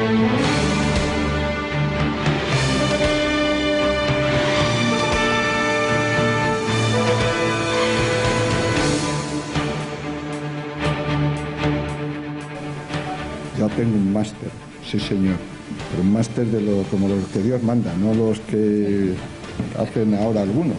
Ya tengo un máster, sí señor, pero un máster como los que Dios manda, no los que hacen ahora algunos.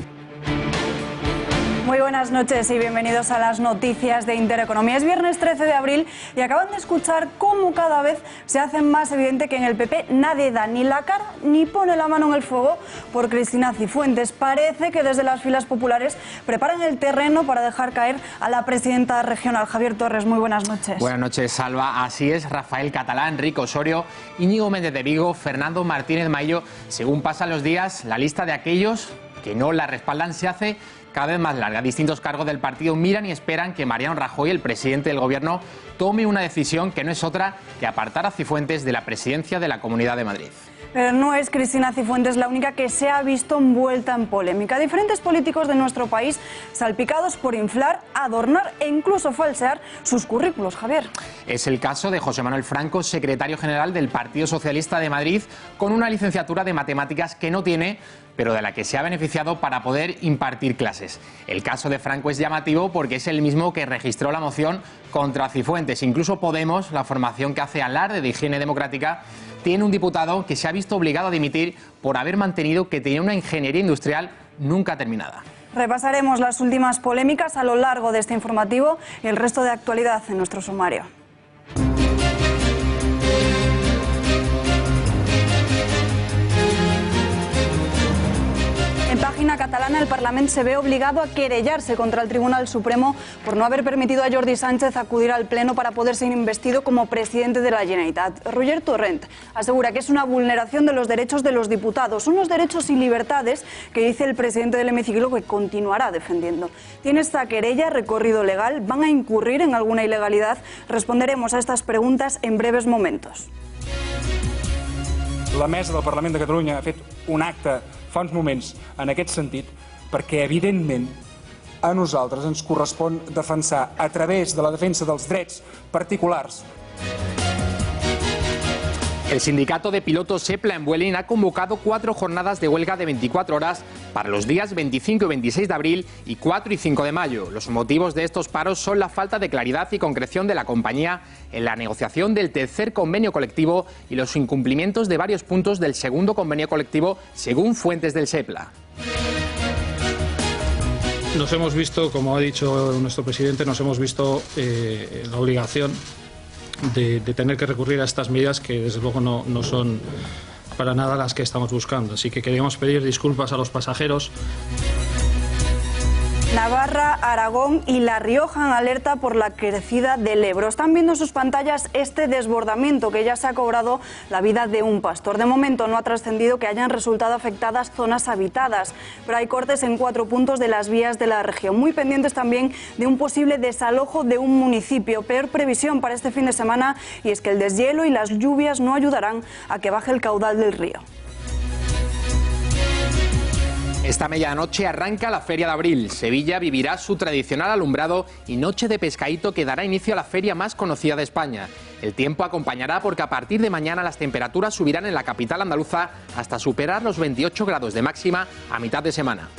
Muy buenas noches y bienvenidos a las noticias de Intereconomía. Es viernes 13 de abril y acaban de escuchar cómo cada vez se hace más evidente que en el PP nadie da ni la cara ni pone la mano en el fuego por Cristina Cifuentes. Parece que desde las filas populares preparan el terreno para dejar caer a la presidenta regional. Javier Torres, muy buenas noches. Buenas noches, Salva. Así es, Rafael Catalá, Enrique Osorio, Íñigo Méndez de Vigo, Fernando Martínez Mayo. Según pasan los días, la lista de aquellos que no la respaldan se hace cada vez más larga. Distintos cargos del partido miran y esperan que Mariano Rajoy, el presidente del gobierno, tome una decisión que no es otra que apartar a Cifuentes de la presidencia de la Comunidad de Madrid. Pero no es Cristina Cifuentes la única que se ha visto envuelta en polémica. Diferentes políticos de nuestro país salpicados por inflar, adornar e incluso falsear sus currículos, Javier. Es el caso de José Manuel Franco, secretario general del Partido Socialista de Madrid, con una licenciatura de matemáticas que no tiene, pero de la que se ha beneficiado para poder impartir clases. El caso de Franco es llamativo porque es el mismo que registró la moción contra Cifuentes. Incluso Podemos, la formación que hace alarde de higiene democrática, tiene un diputado que se ha visto obligado a dimitir por haber mantenido que tenía una ingeniería industrial nunca terminada. Repasaremos las últimas polémicas a lo largo de este informativo y el resto de actualidad en nuestro sumario. En página catalana, el Parlament se ve obligado a querellarse contra el Tribunal Supremo por no haber permitido a Jordi Sánchez acudir al Pleno para poder ser investido como presidente de la Generalitat. Roger Torrent asegura que es una vulneración de los derechos de los diputados, unos derechos y libertades que dice el presidente del hemiciclo que continuará defendiendo. ¿Tiene esta querella recorrido legal? ¿Van a incurrir en alguna ilegalidad? Responderemos a estas preguntas en breves momentos. La mesa del Parlament de Catalunya ha fet un acte fa uns moments en aquest sentit perquè, evidentment, a nosaltres ens correspon defensar, a través de la defensa dels drets particulars. El sindicato de pilotos SEPLA en Vueling ha convocado 4 jornadas de huelga de 24 horas para los días 25 y 26 de abril y 4 y 5 de mayo. Los motivos de estos paros son la falta de claridad y concreción de la compañía en la negociación del tercer convenio colectivo y los incumplimientos de varios puntos del segundo convenio colectivo, según fuentes del SEPLA. Nos hemos visto, como ha dicho nuestro presidente, nos hemos visto la obligación de tener que recurrir a estas medidas que desde luego no son para nada las que estamos buscando. Así que queríamos pedir disculpas a los pasajeros. Navarra, Aragón y La Rioja en alerta por la crecida del Ebro. Están viendo en sus pantallas este desbordamiento que ya se ha cobrado la vida de un pastor. De momento no ha trascendido que hayan resultado afectadas zonas habitadas, pero hay cortes en 4 puntos de las vías de la región. Muy pendientes también de un posible desalojo de un municipio. Peor previsión para este fin de semana, y es que el deshielo y las lluvias no ayudarán a que baje el caudal del río. Esta medianoche arranca la Feria de Abril. Sevilla vivirá su tradicional alumbrado y noche de pescadito que dará inicio a la feria más conocida de España. El tiempo acompañará porque a partir de mañana las temperaturas subirán en la capital andaluza hasta superar los 28 grados de máxima a mitad de semana.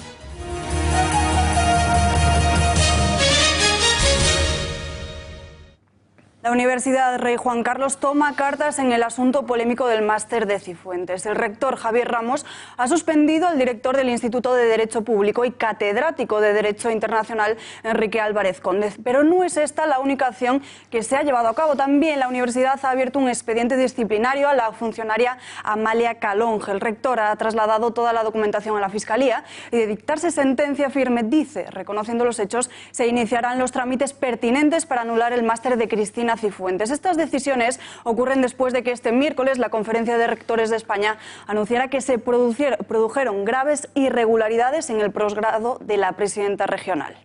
La Universidad Rey Juan Carlos toma cartas en el asunto polémico del máster de Cifuentes. El rector Javier Ramos ha suspendido al director del Instituto de Derecho Público y catedrático de Derecho Internacional, Enrique Álvarez Conde. Pero no es esta la única acción que se ha llevado a cabo. También la universidad ha abierto un expediente disciplinario a la funcionaria Amalia Calonge. El rector ha trasladado toda la documentación a la Fiscalía y, de dictarse sentencia firme, dice, reconociendo los hechos, se iniciarán los trámites pertinentes para anular el máster de Cristina Cifuentes. Estas decisiones ocurren después de que este miércoles la Conferencia de Rectores de España anunciara que se produjeron graves irregularidades en el posgrado de la presidenta regional.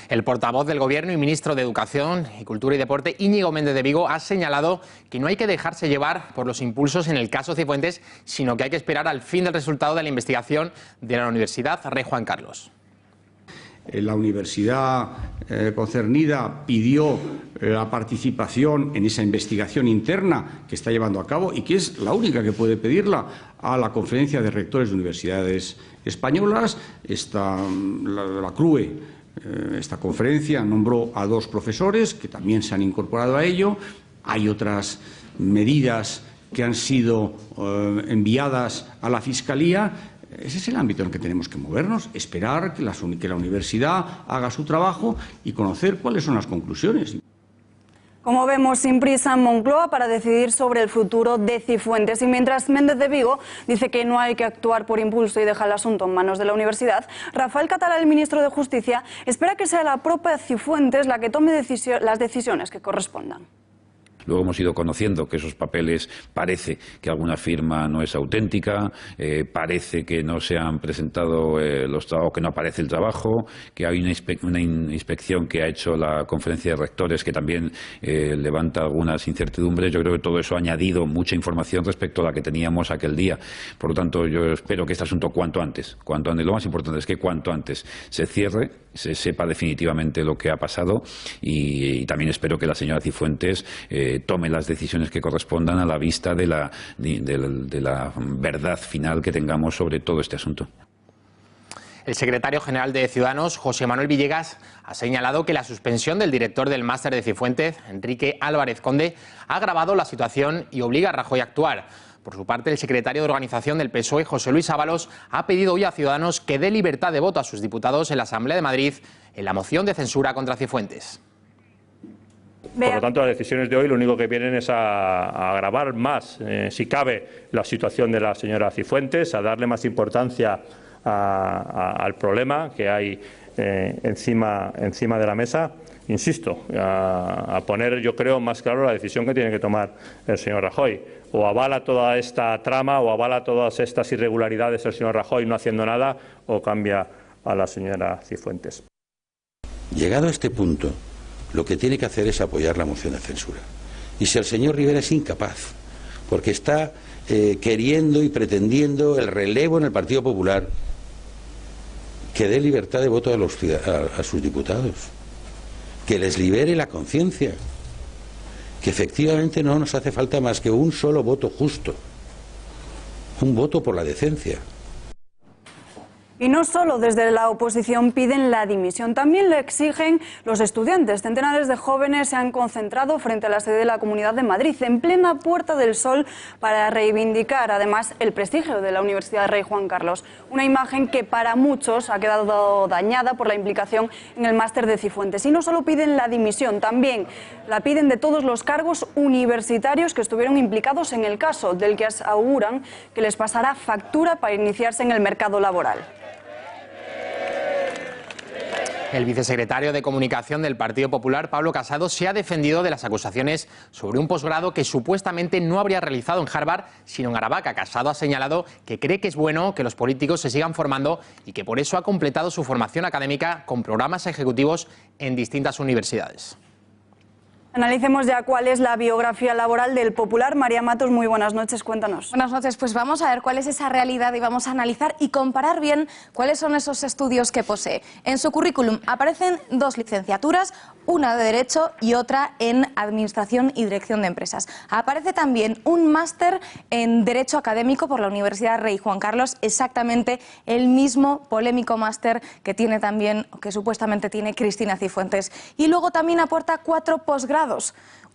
El portavoz del Gobierno y ministro de Educación y Cultura y Deporte, Íñigo Méndez de Vigo, ha señalado que no hay que dejarse llevar por los impulsos en el caso Cifuentes, sino que hay que esperar al fin del resultado de la investigación de la Universidad Rey Juan Carlos. la universidad concernida pidió la participación en esa investigación interna que está llevando a cabo y que es la única que puede pedirla a la Conferencia de Rectores de Universidades Españolas. La CRUE, esta conferencia, nombró a 2 profesores que también se han incorporado a ello. Hay otras medidas que han sido enviadas a la Fiscalía. Ese es el ámbito en el que tenemos que movernos, esperar que la universidad haga su trabajo y conocer cuáles son las conclusiones. Como vemos, sin prisa en Moncloa para decidir sobre el futuro de Cifuentes. Y mientras Méndez de Vigo dice que no hay que actuar por impulso y deja el asunto en manos de la universidad, Rafael Catalá, el ministro de Justicia, espera que sea la propia Cifuentes la que tome las decisiones que correspondan. Luego hemos ido conociendo que esos papeles parece que alguna firma no es auténtica, parece que no se han presentado los trabajos, que no aparece el trabajo, que hay una inspección que ha hecho la Conferencia de Rectores que también levanta algunas incertidumbres. Yo creo que todo eso ha añadido mucha información respecto a la que teníamos aquel día. Por lo tanto, yo espero que este asunto cuanto antes. Lo más importante es que cuanto antes se cierre, se sepa definitivamente lo que ha pasado y también espero que la señora Cifuentes tome las decisiones que correspondan a la vista de la verdad final que tengamos sobre todo este asunto. El secretario general de Ciudadanos, José Manuel Villegas, ha señalado que la suspensión del director del máster de Cifuentes, Enrique Álvarez Conde, ha agravado la situación y obliga a Rajoy a actuar. Por su parte, el secretario de Organización del PSOE, José Luis Ábalos, ha pedido hoy a Ciudadanos que dé libertad de voto a sus diputados en la Asamblea de Madrid en la moción de censura contra Cifuentes. Por lo tanto, las decisiones de hoy lo único que vienen es a agravar más, si cabe, la situación de la señora Cifuentes, a darle más importancia al problema que hay encima de la mesa. Insisto, a poner, yo creo, más claro la decisión que tiene que tomar el señor Rajoy. O avala toda esta trama o avala todas estas irregularidades el señor Rajoy no haciendo nada, o cambia a la señora Cifuentes. Llegado a este punto, lo que tiene que hacer es apoyar la moción de censura. Y si el señor Rivera es incapaz, porque está queriendo y pretendiendo el relevo en el Partido Popular, que dé libertad de voto a sus diputados, que les libere la conciencia, que efectivamente no nos hace falta más que un solo voto justo, un voto por la decencia. Y no solo desde la oposición piden la dimisión, también le exigen los estudiantes. Centenares de jóvenes se han concentrado frente a la sede de la Comunidad de Madrid, en plena Puerta del Sol, para reivindicar además el prestigio de la Universidad Rey Juan Carlos. Una imagen que para muchos ha quedado dañada por la implicación en el máster de Cifuentes. Y no solo piden la dimisión, también la piden de todos los cargos universitarios que estuvieron implicados en el caso, del que auguran que les pasará factura para iniciarse en el mercado laboral. El vicesecretario de Comunicación del Partido Popular, Pablo Casado, se ha defendido de las acusaciones sobre un posgrado que supuestamente no habría realizado en Harvard, sino en Aravaca. Casado ha señalado que cree que es bueno que los políticos se sigan formando y que por eso ha completado su formación académica con programas ejecutivos en distintas universidades. Analicemos ya cuál es la biografía laboral del Popular. María Matos, muy buenas noches, cuéntanos. Buenas noches, pues vamos a ver cuál es esa realidad y vamos a analizar y comparar bien cuáles son esos estudios que posee. En su currículum aparecen 2 licenciaturas, una de Derecho y otra en Administración y Dirección de Empresas. Aparece también un máster en Derecho Académico por la Universidad Rey Juan Carlos, exactamente el mismo polémico máster que tiene también, que supuestamente tiene Cristina Cifuentes. Y luego también aporta 4 posgrados.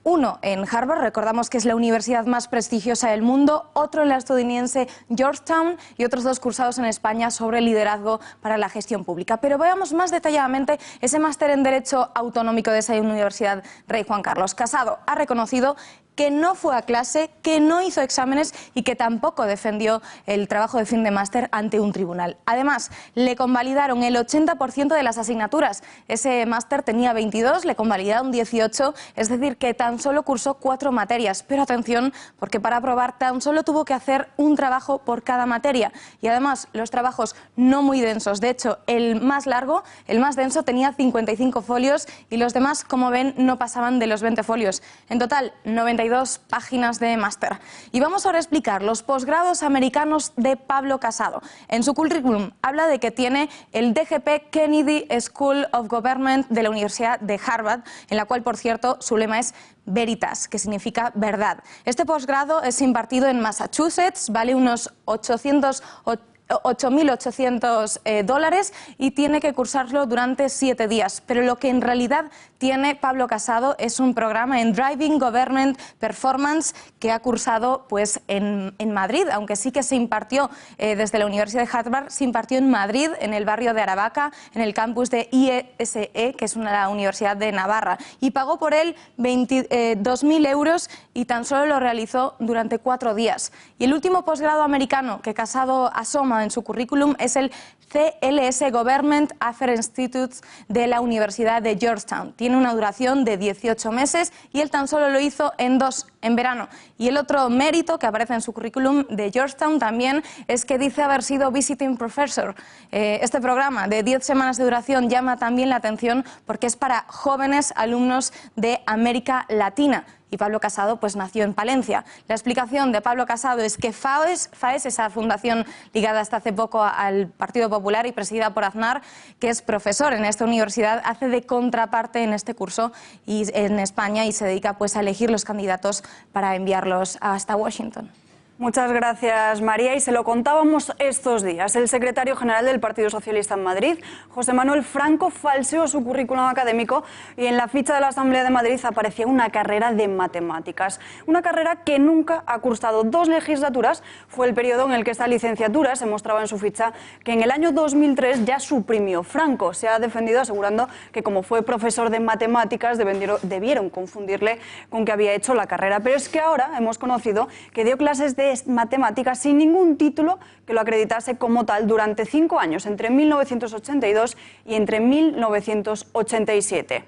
Uno en Harvard, recordamos que es la universidad más prestigiosa del mundo, otro en la estadounidense Georgetown y otros 2 cursados en España sobre liderazgo para la gestión pública. Pero veamos más detalladamente ese máster en Derecho Autonómico de esa Universidad Rey Juan Carlos. Casado ha reconocido que no fue a clase, que no hizo exámenes y que tampoco defendió el trabajo de fin de máster ante un tribunal. Además, le convalidaron el 80% de las asignaturas. Ese máster tenía 22, le convalidaron 18, es decir, que tan tan solo cursó 4 materias, pero atención, porque para aprobar tan solo tuvo que hacer un trabajo por cada materia y además los trabajos no muy densos. De hecho, el más largo, el más denso, tenía 55 folios y los demás, como ven, no pasaban de los 20 folios. En total, 92 páginas de máster. Y vamos ahora a explicar los posgrados americanos de Pablo Casado. En su currículum habla de que tiene el DGP Kennedy School of Government de la Universidad de Harvard, en la cual, por cierto, su lema es Veritas, que significa verdad. Este posgrado es impartido en Massachusetts, vale unos 8.800 dólares y tiene que cursarlo durante 7 días. Pero lo que en realidad tiene Pablo Casado es un programa en Driving Government Performance que ha cursado pues, en Madrid, aunque sí que se impartió desde la Universidad de Harvard, se impartió en Madrid, en el barrio de Aravaca, en el campus de IESE, que es una universidad de Navarra, y pagó por él 2.000 euros y tan solo lo realizó durante 4 días. Y el último posgrado americano que Casado asoma en su currículum es el CLS Government Affairs Institute de la Universidad de Georgetown. Tiene una duración de 18 meses y él tan solo lo hizo en 2, en verano. Y el otro mérito que aparece en su currículum de Georgetown también es que dice haber sido Visiting Professor. Este programa de 10 semanas de duración llama también la atención porque es para jóvenes alumnos de América Latina. Y Pablo Casado pues nació en Palencia. La explicación de Pablo Casado es que FAES, esa fundación ligada hasta hace poco al Partido Popular y presidida por Aznar, que es profesor en esta universidad, hace de contraparte en este curso y en España y se dedica pues a elegir los candidatos para enviarlos hasta Washington. Muchas gracias, María. Y se lo contábamos estos días. El secretario general del Partido Socialista en Madrid, José Manuel Franco, falseó su currículum académico y en la ficha de la Asamblea de Madrid aparecía una carrera de matemáticas. Una carrera que nunca ha cursado 2 legislaturas. Fue el periodo en el que esta licenciatura se mostraba en su ficha, que en el año 2003 ya suprimió. Franco se ha defendido asegurando que como fue profesor de matemáticas debieron confundirle con que había hecho la carrera. Pero es que ahora hemos conocido que dio clases de matemáticas sin ningún título que lo acreditase como tal durante 5 años, entre 1982 y entre 1987.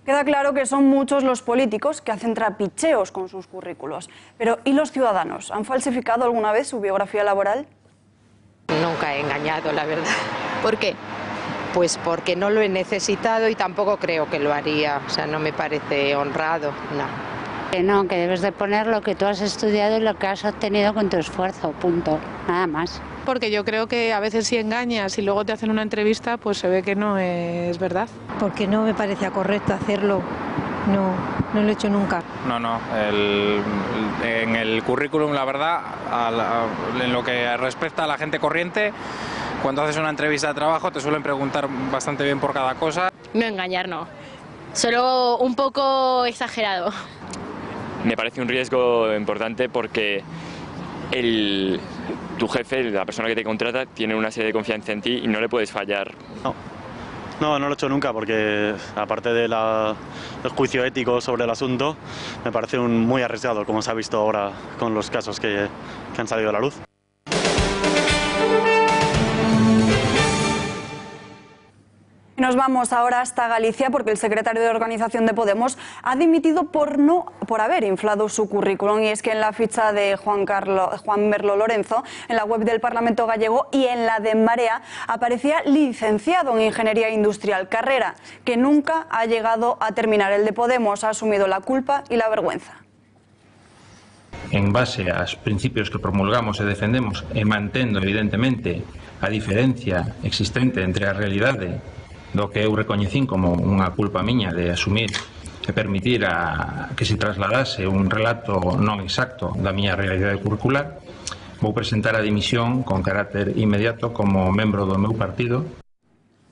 Queda claro que son muchos los políticos que hacen trapicheos con sus currículos. Pero ¿y los ciudadanos? ¿Han falsificado alguna vez su biografía laboral? Nunca he engañado, la verdad. ¿Por qué? Pues porque no lo he necesitado y tampoco creo que lo haría. O sea, no me parece honrado, no. No, que debes de poner lo que tú has estudiado y lo que has obtenido con tu esfuerzo, punto, nada más. Porque yo creo que a veces si engañas y luego te hacen una entrevista, pues se ve que no es verdad. Porque no me parecía correcto hacerlo, no lo he hecho nunca. No, en el currículum, la verdad, en lo que respecta a la gente corriente, cuando haces una entrevista de trabajo te suelen preguntar bastante bien por cada cosa. No engañar, no, solo un poco exagerado. Me parece un riesgo importante porque tu jefe, la persona que te contrata, tiene una serie de confianza en ti y no le puedes fallar. No lo he hecho nunca porque, aparte del juicio ético sobre el asunto, me parece muy arriesgado, como se ha visto ahora con los casos que han salido a la luz. Nos vamos ahora hasta Galicia porque el secretario de organización de Podemos ha dimitido por haber inflado su currículum. Y es que en la ficha de Juan Merlo Lorenzo, en la web del Parlamento gallego y en la de Marea, aparecía licenciado en Ingeniería Industrial, carrera que nunca ha llegado a terminar. El de Podemos ha asumido la culpa y la vergüenza. En base aos principios que promulgamos e defendemos e mantendo evidentemente a diferencia existente entre a realidade do que eu recoñecín como unha culpa miña de asumir e permitir que se trasladase un relato non exacto da miña realidade curricular, vou presentar a dimisión con carácter inmediato como membro do meu partido.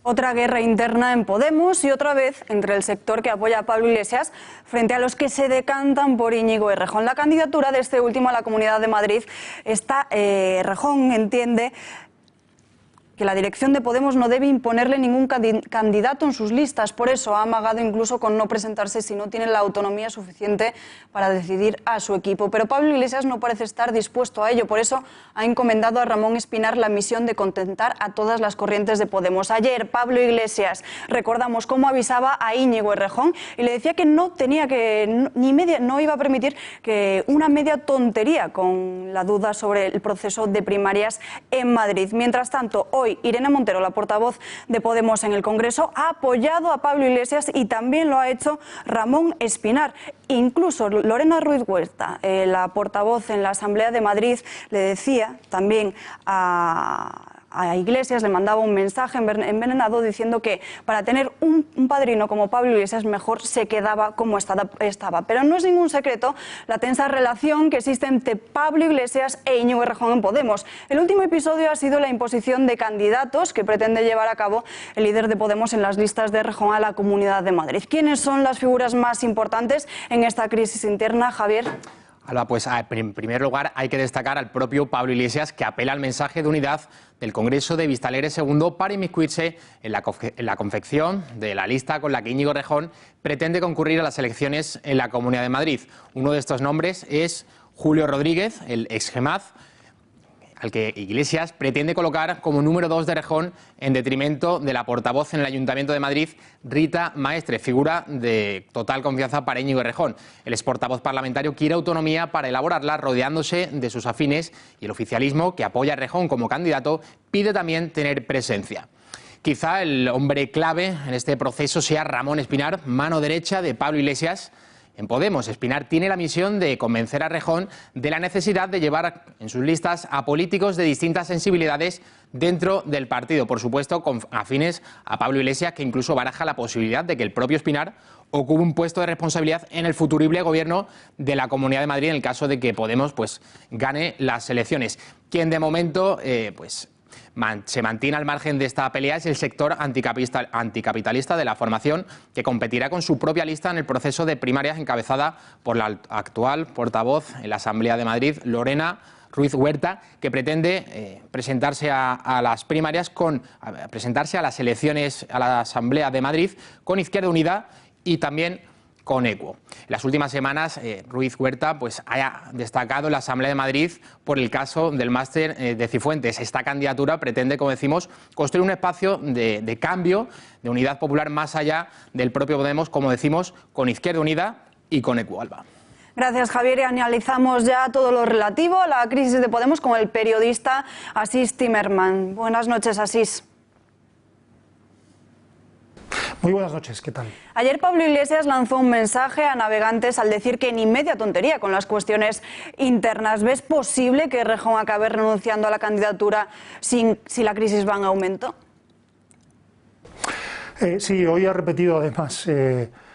Otra guerra interna en Podemos y otra vez entre el sector que apoya a Pablo Iglesias frente a los que se decantan por Íñigo Errejón. La candidatura de este último a la Comunidad de Madrid, Errejón entiende que la dirección de Podemos no debe imponerle ningún candidato en sus listas. Por eso ha amagado incluso con no presentarse si no tiene la autonomía suficiente para decidir a su equipo. Pero Pablo Iglesias no parece estar dispuesto a ello. Por eso ha encomendado a Ramón Espinar la misión de contentar a todas las corrientes de Podemos. Ayer Pablo Iglesias, recordamos cómo avisaba a Íñigo Errejón y le decía que no iba a permitir que una media tontería con la duda sobre el proceso de primarias en Madrid. Mientras tanto, hoy Irene Montero, la portavoz de Podemos en el Congreso, ha apoyado a Pablo Iglesias y también lo ha hecho Ramón Espinar. Incluso Lorena Ruiz Huerta, la portavoz en la Asamblea de Madrid, le decía también a Iglesias, le mandaba un mensaje envenenado diciendo que para tener un padrino como Pablo Iglesias mejor se quedaba como estaba. Pero no es ningún secreto la tensa relación que existe entre Pablo Iglesias e Íñigo Errejón en Podemos. El último episodio ha sido la imposición de candidatos que pretende llevar a cabo el líder de Podemos en las listas de Errejón a la Comunidad de Madrid. ¿Quiénes son las figuras más importantes en esta crisis interna, Javier? Alba, pues en primer lugar hay que destacar al propio Pablo Iglesias, que apela al mensaje de unidad del Congreso de Vista Alegre II para inmiscuirse en la confección de la lista con la que Íñigo Errejón pretende concurrir a las elecciones en la Comunidad de Madrid. Uno de estos nombres es Julio Rodríguez, el ex-Gemaz, al que Iglesias pretende colocar como número 2 de Errejón en detrimento de la portavoz en el Ayuntamiento de Madrid, Rita Maestre, figura de total confianza para Íñigo Errejón. El exportavoz parlamentario quiere autonomía para elaborarla rodeándose de sus afines y el oficialismo, que apoya a Errejón como candidato, pide también tener presencia. Quizá el hombre clave en este proceso sea Ramón Espinar, mano derecha de Pablo Iglesias. En Podemos, Espinar tiene la misión de convencer a Errejón de la necesidad de llevar en sus listas a políticos de distintas sensibilidades dentro del partido, por supuesto con afines a Pablo Iglesias, que incluso baraja la posibilidad de que el propio Espinar ocupe un puesto de responsabilidad en el futurible gobierno de la Comunidad de Madrid en el caso de que Podemos gane las elecciones. Quien de momento se mantiene al margen de esta pelea es el sector anticapitalista de la formación, que competirá con su propia lista en el proceso de primarias encabezada por la actual portavoz en la Asamblea de Madrid, Lorena Ruiz Huerta, que pretende presentarse a las primarias presentarse a las elecciones a la Asamblea de Madrid con Izquierda Unida y también con Equo. En las últimas semanas, Ruiz Huerta ha destacado en la Asamblea de Madrid por el caso del máster de Cifuentes. Esta candidatura pretende, como decimos, construir un espacio de cambio, de unidad popular más allá del propio Podemos, como decimos, con Izquierda Unida y con Equo. Alba. Gracias, Javier. Y analizamos ya todo lo relativo a la crisis de Podemos con el periodista Asís Timerman. Buenas noches, Asís. Muy buenas noches, ¿qué tal? Ayer Pablo Iglesias lanzó un mensaje a navegantes al decir que ni media tontería con las cuestiones internas. ¿Ves posible que Errejón acabe renunciando a la candidatura si la crisis va en aumento? Sí, hoy ha repetido además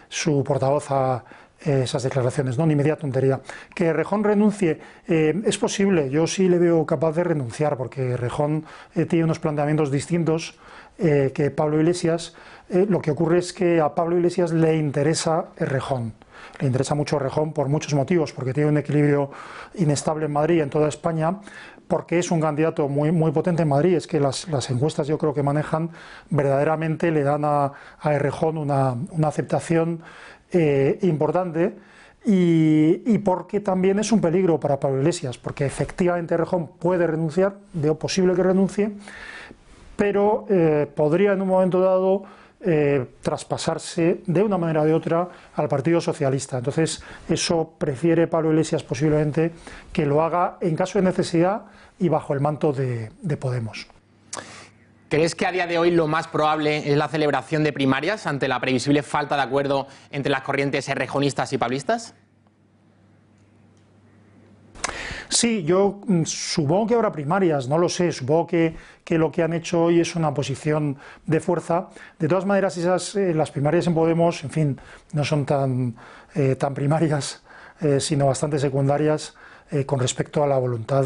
su portavoz a esas declaraciones, no, ni media tontería. Que Errejón renuncie es posible, yo sí le veo capaz de renunciar, porque Errejón tiene unos planteamientos distintos que Pablo Iglesias. Lo que ocurre es que a Pablo Iglesias le interesa Errejón. Le interesa mucho Errejón por muchos motivos, porque tiene un equilibrio inestable en Madrid y en toda España, porque es un candidato muy potente en Madrid. Es que las encuestas, yo creo que manejan, verdaderamente le dan a Errejón una aceptación importante, y porque también es un peligro para Pablo Iglesias, porque efectivamente Errejón puede renunciar, veo posible que renuncie, pero podría en un momento dado traspasarse de una manera o de otra al Partido Socialista. Entonces eso prefiere Pablo Iglesias posiblemente que lo haga en caso de necesidad y bajo el manto de Podemos. ¿Crees que a día de hoy lo más probable es la celebración de primarias ante la previsible falta de acuerdo entre las corrientes errejonistas y pablistas? Sí, yo supongo que habrá primarias, no lo sé, supongo que lo que han hecho hoy es una posición de fuerza. De todas maneras, las primarias en Podemos, en fin, no son tan primarias, sino bastante secundarias con respecto a la voluntad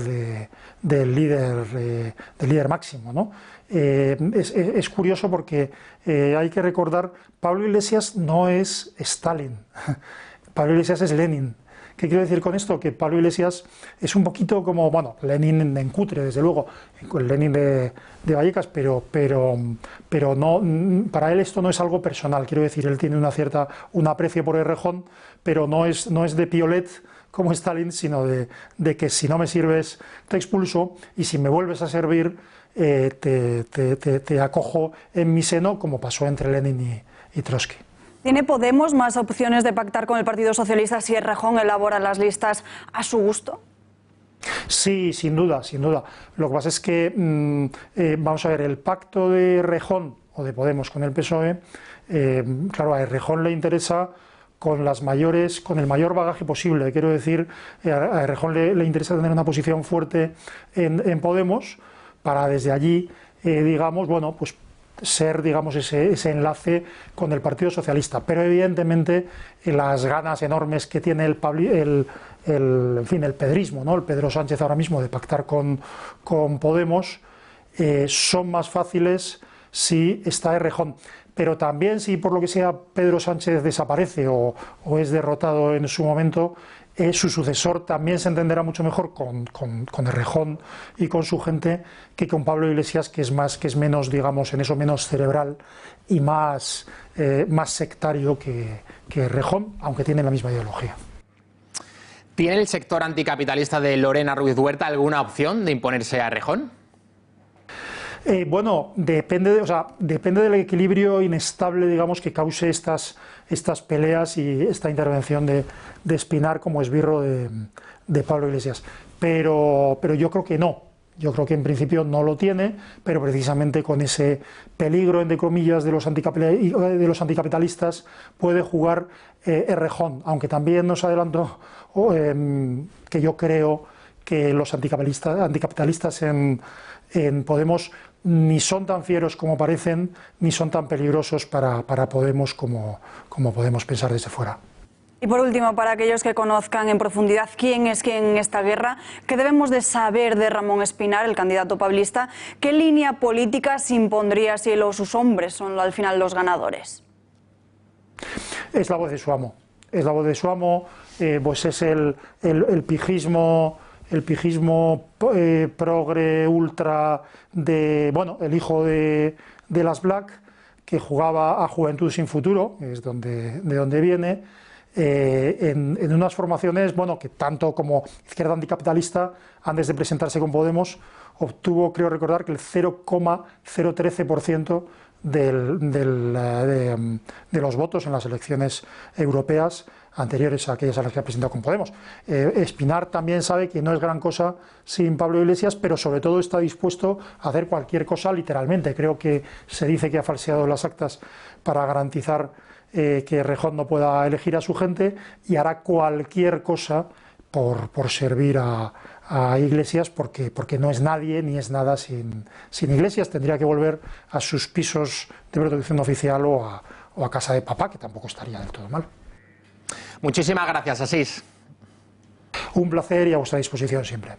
del líder máximo, ¿no? Es curioso porque hay que recordar, Pablo Iglesias no es Stalin. Pablo Iglesias es Lenin. ¿Qué quiero decir con esto? Que Pablo Iglesias es un poquito como, bueno, Lenin en cutre, desde luego, el Lenin de Vallecas, pero no, para él esto no es algo personal. Quiero decir, él tiene un aprecio por Errejón, pero no es de piolet como Stalin, sino de que si no me sirves te expulso y si me vuelves a servir te acojo en mi seno, como pasó entre Lenin y Trotsky. ¿Tiene Podemos más opciones de pactar con el Partido Socialista si Errejón elabora las listas a su gusto? Sí, sin duda, sin duda. Lo que pasa es que, vamos a ver, el pacto de Errejón o de Podemos con el PSOE, claro, a Errejón le interesa con el mayor bagaje posible. Quiero decir, a Errejón le interesa tener una posición fuerte en Podemos para desde allí, digamos, bueno, pues ser, digamos, ese enlace con el Partido Socialista. Pero evidentemente las ganas enormes que tiene el pedrismo, ¿no? El Pedro Sánchez ahora mismo de pactar con Podemos son más fáciles si está Errejón. Pero también si por lo que sea Pedro Sánchez desaparece o es derrotado en su momento, su sucesor también se entenderá mucho mejor con Errejón y con su gente que con Pablo Iglesias, que es menos, digamos, en eso menos cerebral y más sectario que Errejón, aunque tiene la misma ideología. ¿Tiene el sector anticapitalista de Lorena Ruiz Huerta alguna opción de imponerse a Errejón? Bueno, depende del equilibrio inestable, digamos, que cause estas peleas y esta intervención de Espinar como esbirro de Pablo Iglesias. Pero yo creo que no. Yo creo que en principio no lo tiene, pero precisamente con ese peligro, entre comillas, de los anticapitalistas puede jugar Errejón, aunque también nos adelanto que yo creo que los anticapitalistas en Podemos ni son tan fieros como parecen, ni son tan peligrosos para Podemos como podemos pensar desde fuera. Y por último, para aquellos que conozcan en profundidad quién es quién en esta guerra, ¿qué debemos de saber de Ramón Espinar, el candidato pablista? ¿Qué línea política se impondría si él o sus hombres son al final los ganadores? Es la voz de su amo. Es la voz de su amo, pues es el pijismo progre ultra de, bueno, el hijo de las Black, que jugaba a Juventud sin Futuro, es de donde viene, en unas formaciones, bueno, que tanto como Izquierda Anticapitalista, antes de presentarse con Podemos, obtuvo, creo recordar, que el 0,013% de los votos en las elecciones europeas anteriores a aquellas a las que ha presentado con Podemos. Espinar también sabe que no es gran cosa sin Pablo Iglesias, pero sobre todo está dispuesto a hacer cualquier cosa literalmente. Creo que se dice que ha falseado las actas para garantizar que Errejón no pueda elegir a su gente y hará cualquier cosa por servir a Iglesias, porque no es nadie ni es nada sin Iglesias. Tendría que volver a sus pisos de protección oficial o a casa de papá, que tampoco estaría del todo mal. Muchísimas gracias, Asís. Un placer y a vuestra disposición siempre.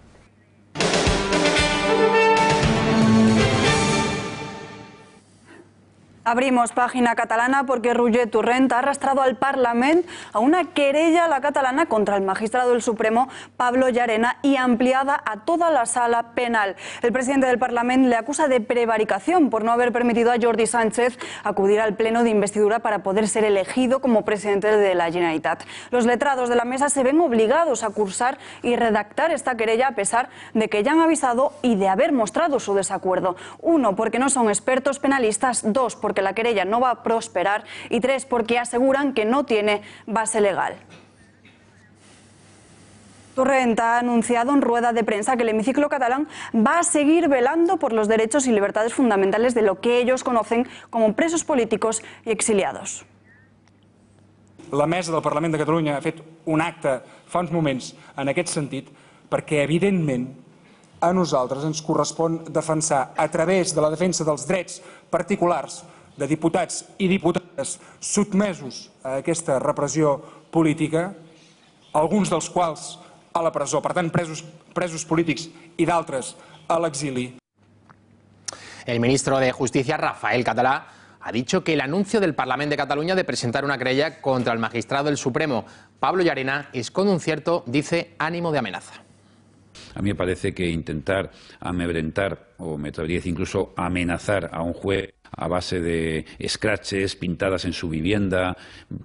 Abrimos página catalana porque Roger Torrent ha arrastrado al Parlament a una querella a la catalana contra el magistrado del Supremo Pablo Llarena y ampliada a toda la sala penal. El presidente del Parlament le acusa de prevaricación por no haber permitido a Jordi Sánchez acudir al pleno de investidura para poder ser elegido como presidente de la Generalitat. Los letrados de la mesa se ven obligados a cursar y redactar esta querella a pesar de que ya han avisado y de haber mostrado su desacuerdo. 1, porque no son expertos penalistas. 2, porque la querella no va a prosperar y 3, porque aseguran que no tiene base legal. Torrent ha anunciado en rueda de prensa que el hemiciclo catalán va a seguir velando por los derechos y libertades fundamentales de lo que ellos conocen como presos políticos y exiliados. La mesa del Parlament de Catalunya ha fet un acte fa uns moments en aquest sentit perquè, evidentment, a nosaltres ens correspon defensar, a través de la defensa dels drets particulars de diputats i diputades sotmesos a aquesta repressió política, alguns dels quals a la presó, per tant presos polítics i d'altres a l'exili. El ministro de Justicia, Rafael Català, ha dicho que el anuncio del Parlamento de Cataluña de presentar una querella contra el magistrado del Supremo, Pablo Llarena, es con un cierto, dice, ánimo de amenaza. A mí me parece que intentar amedrentar, o me atrevería a decir incluso amenazar a un juez a base de scratches pintadas en su vivienda,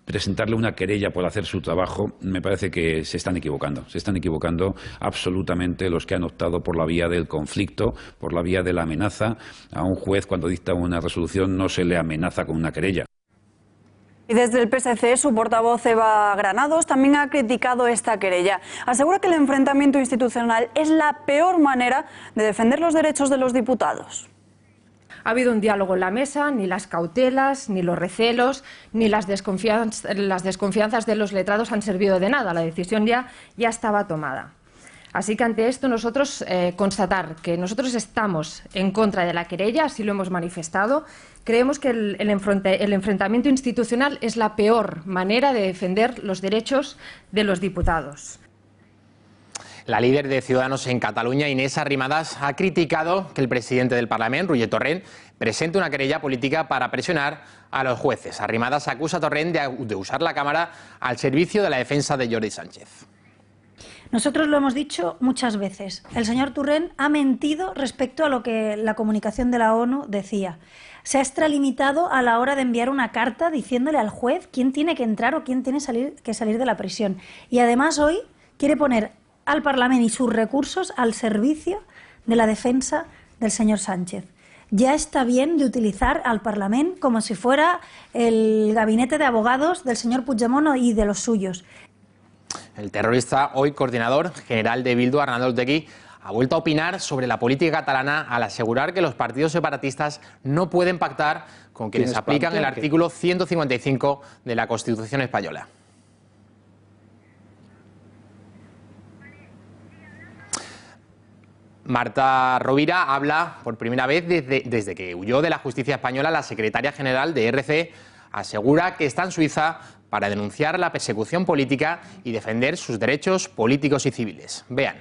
presentarle una querella por hacer su trabajo, me parece que se están equivocando. Se están equivocando absolutamente los que han optado por la vía del conflicto, por la vía de la amenaza. A un juez, cuando dicta una resolución, no se le amenaza con una querella. Y desde el PSC, su portavoz Eva Granados también ha criticado esta querella. Asegura que el enfrentamiento institucional es la peor manera de defender los derechos de los diputados. Ha habido un diálogo en la mesa, ni las cautelas, ni los recelos, ni las desconfianzas de los letrados han servido de nada. La decisión ya estaba tomada. Así que ante esto nosotros constatar que nosotros estamos en contra de la querella, así lo hemos manifestado. Creemos que el enfrentamiento institucional es la peor manera de defender los derechos de los diputados. La líder de Ciudadanos en Cataluña, Inés Arrimadas, ha criticado que el presidente del Parlamento, Roger Torrent, presente una querella política para presionar a los jueces. Arrimadas acusa a Torrent de usar la Cámara al servicio de la defensa de Jordi Sánchez. Nosotros lo hemos dicho muchas veces. El señor Torrent ha mentido respecto a lo que la comunicación de la ONU decía. Se ha extralimitado a la hora de enviar una carta diciéndole al juez quién tiene que entrar o quién tiene que salir de la prisión. Y además hoy quiere poner al Parlamento y sus recursos al servicio de la defensa del señor Sánchez. Ya está bien de utilizar al Parlamento como si fuera el gabinete de abogados del señor Puigdemont y de los suyos. El terrorista, hoy coordinador general de Bildu, Arnaldo Otegi, ha vuelto a opinar sobre la política catalana al asegurar que los partidos separatistas no pueden pactar con quienes aplican el artículo 155 de la Constitución española. Marta Rovira habla por primera vez desde que huyó de la justicia española. La secretaria general de RC asegura que está en Suiza para denunciar la persecución política y defender sus derechos políticos y civiles. Vean.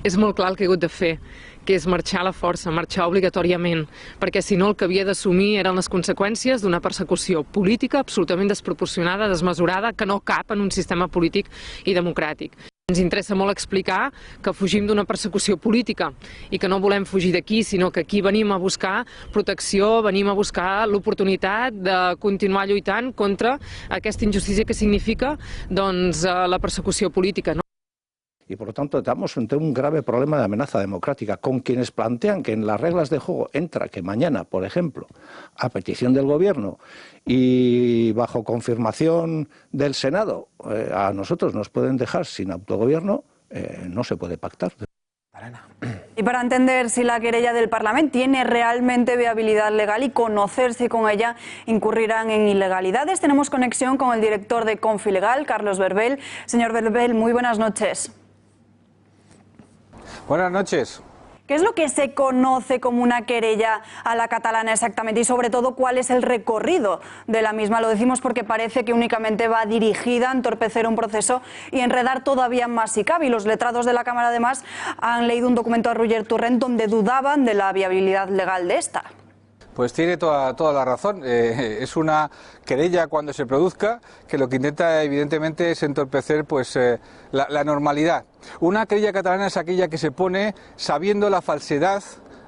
És molt clar el que he hagut de fer, que és marxar a la força, marxar obligatòriament, perquè si no el que havia d'assumir eren les conseqüències d'una persecució política absolutament desproporcionada, desmesurada, que no cap en un sistema polític i democràtic. Ens interessa molt explicar que fugim d'una persecució política i que no volem fugir d'aquí, sinó que aquí venim a buscar protecció, venim a buscar l'oportunitat de continuar lluitant contra aquesta injustícia que significa la persecució política. Y por lo tanto estamos ante un grave problema de amenaza democrática con quienes plantean que en las reglas de juego entra que mañana, por ejemplo, a petición del Gobierno y bajo confirmación del Senado, a nosotros nos pueden dejar sin autogobierno, no se puede pactar. Y para entender si la querella del Parlamento tiene realmente viabilidad legal y conocer si con ella incurrirán en ilegalidades, tenemos conexión con el director de Confilegal, Carlos Berbel. Señor Berbel, muy buenas noches. Buenas noches. ¿Qué es lo que se conoce como una querella a la catalana exactamente y sobre todo cuál es el recorrido de la misma? Lo decimos porque parece que únicamente va dirigida a entorpecer un proceso y enredar todavía más si cabe. Y los letrados de la Cámara además han leído un documento a Roger Torrent donde dudaban de la viabilidad legal de esta. Pues tiene toda la razón. Es una querella cuando se produzca que lo que intenta evidentemente es entorpecer la normalidad. Una querella catalana es aquella que se pone sabiendo la falsedad